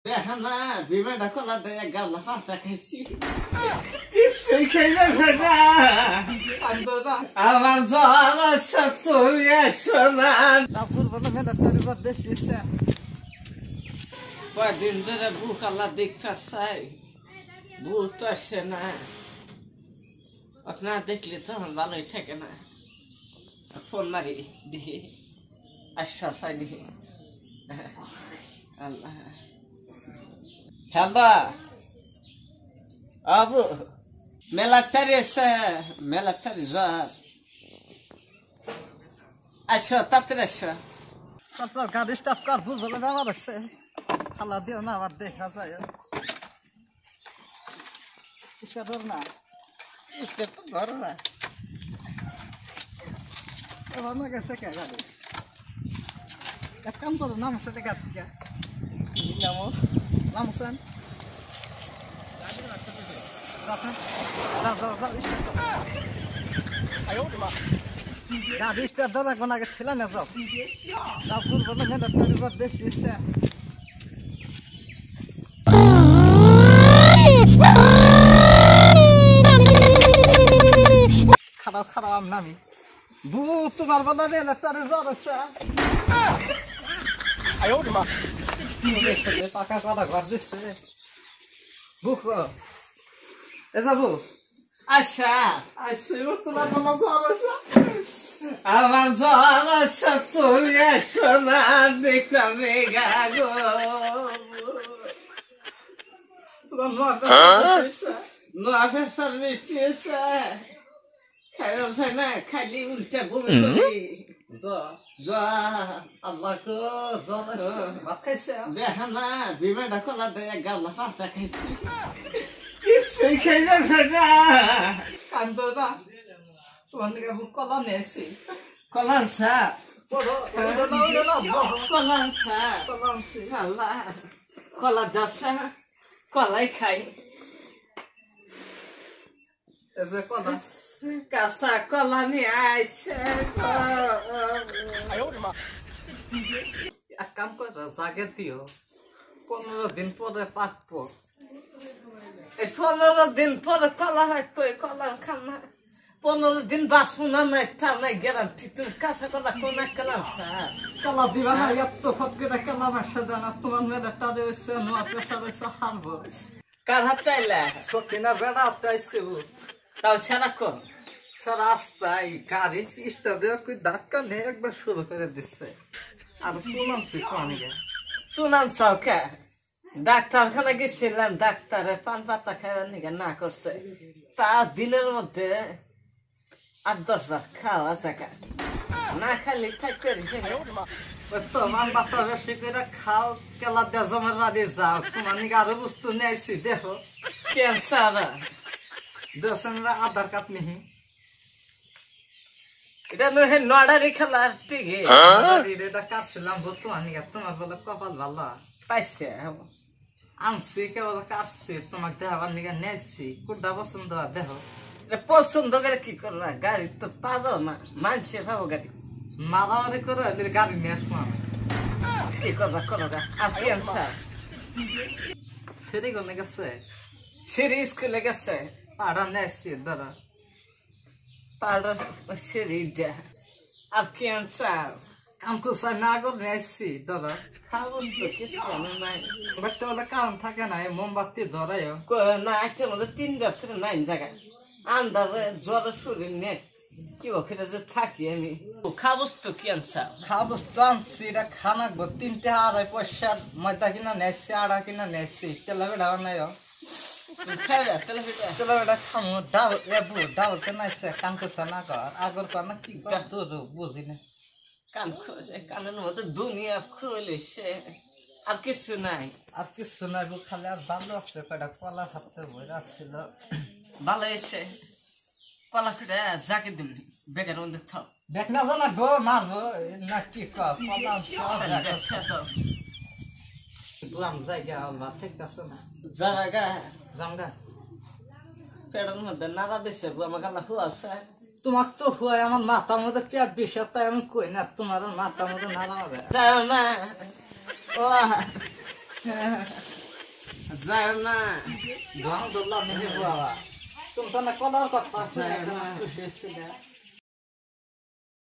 বেহানা বিমানটা খোলা দেয় গাল্লা পাতা খাইছি কিছুই খাইলে না আমার জ্বর আছে তুমি এসো না কয়েকদিন ধরে বুক আল্লাহ দেখতে চাই বুক তো আসে না আপনার দেখলে তো আমার ভালোই থাকে না ফোন মারি দেখি আশ্বাস পাই দেখি আল্লাহ হ্যালো আবু মেলাটারি এসে মেলাটারি জ্বর আসো তাড়াতাড়ি আসো আচ্ছা গাড়ি স্টার্ট কর বুঝলে বেমার হচ্ছে খালা দিও না আবার দেখা যায় ধর না স্টেপ তো ধরো না এবার না গেছে কে গাড়ি এক কাম করো নামছে দেখা থেকে নামছেন গাড়ি স্টার্ট ধরা কোন আগে ঠেলা না যাও তারপর বলে মেয়েটা পরিবার বেশি ইচ্ছে খারাপ খারাপ আম নামি বু তোমার বলা রে তারে জ্বর আছে পাকা কথা ঘর দিচ্ছে বুক এ যাবো আচ্ছা আইসি তোমার বলা জ্বর আছে আমার জ্বর আছে তুমি এসো না দেখবে গাগো তোমার নোয়া নোয়া ফেসার বেশি আছে খাইও খাই না খাইলে উল্টা বমি করি আল্লাহ গো জ্বর আছে ভাত খাইছে বেহানা বিমানটা খোলা দেয় গাল্লা পাতা খাইছি কিছুই খাইলে না কান্দো না তোমার দিকে বুক কলা নিয়েছি কলানসা কলানসা কলামছি আল্লাহ কলা দশা কলাই খাই এই যে কলা কাঁচা কলা নিয়ে আইসে এক কাম করো জাগে দিও 15 দিন পরে পাকবো এই 15 দিন পরে কলা হয় কই কলা খান না 15 দিন বাঁচবো না নাই তা নাই গ্যারান্টি তুমি কাঁচা কলা কোন কালামসা কলা দিবা না এত ফট করে কলা মাসে জানা তোমার মেয়েটা টারে হয়েছে নোয়া প্রেশার হয়েছে হারবো কার হাতে আইলা সকিনা বেড়া হাতে আইসে তাও সারাক্ষণ স্যার রাস্তায় গাড়ি সিস্টা দেওয়া কই ধাক্কা নিয়ে একবার শুরু করে দিচ্ছে আর শুনামছি কনিকে শুনান চাওকে ডাক্তারখানা গেছিলাম ডাক্তারে পান পাতা খাওয়ার নিকে না করছে তা দিনের মধ্যে 8-10 বার খাওয়া জায়গা না খালি থাকতে তোমার বাতা বেশি করে খাও কেলা দিয়ে জমের বাড়ি যাও তোমার নিকে আরো বস্তু নিয়ে আইসি দেখো ক্যান্সার দেখছেন আধার কার্ড নিহি এটা নহে নড়ারি খেলা ঠিক এটা কাটছিলাম তোমার নিকে তোমার বলে কপাল ভালো পাইছে আনছি কেবল কাটছি তোমাকে দেখাবার নিকে নিয়েছি কোনটা পছন্দ দেখো পছন্দ করে কি করবা গাড়ি তো পাবো না মানছে পাবো গাড়ি মারামারি করে গাড়ি নিয়ে আসবো আমি কি করবা করো আর ক্যান্সার সেরি কোনে গেছে সিঁড়ি স্কুলে গেছে পাড়া নিয়ে আসছি ধরো পাউডার সিঁড়ি দেয়া আর ক্যান্সার কাম করছে না করে নিয়ে আসছি ধরো খাবো তো কিছু নাই দেখতে বলে কারণ থাকে না মোমবাতি ধরাইও না আজকে মধ্যে 3 গাছ করে নাই জায়গা আন্দাজে জ্বর শরীর নেই কি ওখানে যে থাকি আমি খাবস তো ক্যান্সার খাবো তো আনছি এটা খানাকবো 3-2.5 পয়সার ময়দা কিনা নেছি আড়া কিনা নেছি তেলা বেড়া নাই খাইলা তাহলে তেলা বেড়া খামো ডাল এবু ডাল কেনাইছে কান করছে না কর আগর কর না কি কর তোর বুঝি না কান খোঁজে কানের মধ্যে দুনিয়া খুলেছে আর কিছু নাই আর কিছু নাই গো খালি আর ভালো আছে কয়টা কলা খাতে বইরা ছিল ভালো এসে কলা ফিরে জাকে দিন বেগের মধ্যে থাও দেখ না জানা গো মারবো না কি কর কলা বুলাম জায়গা আল্লাহ ঠিক আছে না জায়গা জামগা পেটের মধ্যে নাড়া দিছে আমার গালা আছে তোমার তো হয় আমার মাথার মধ্যে পেট বিষয় তাই আমি কই না তোমার মাথার মধ্যে নাড়া হবে যাও না ও যায় না গান ধরলাম নাকি বাবা তুমি তো না কলার কথা আছে যায় একটা না। খুশি হয়েছে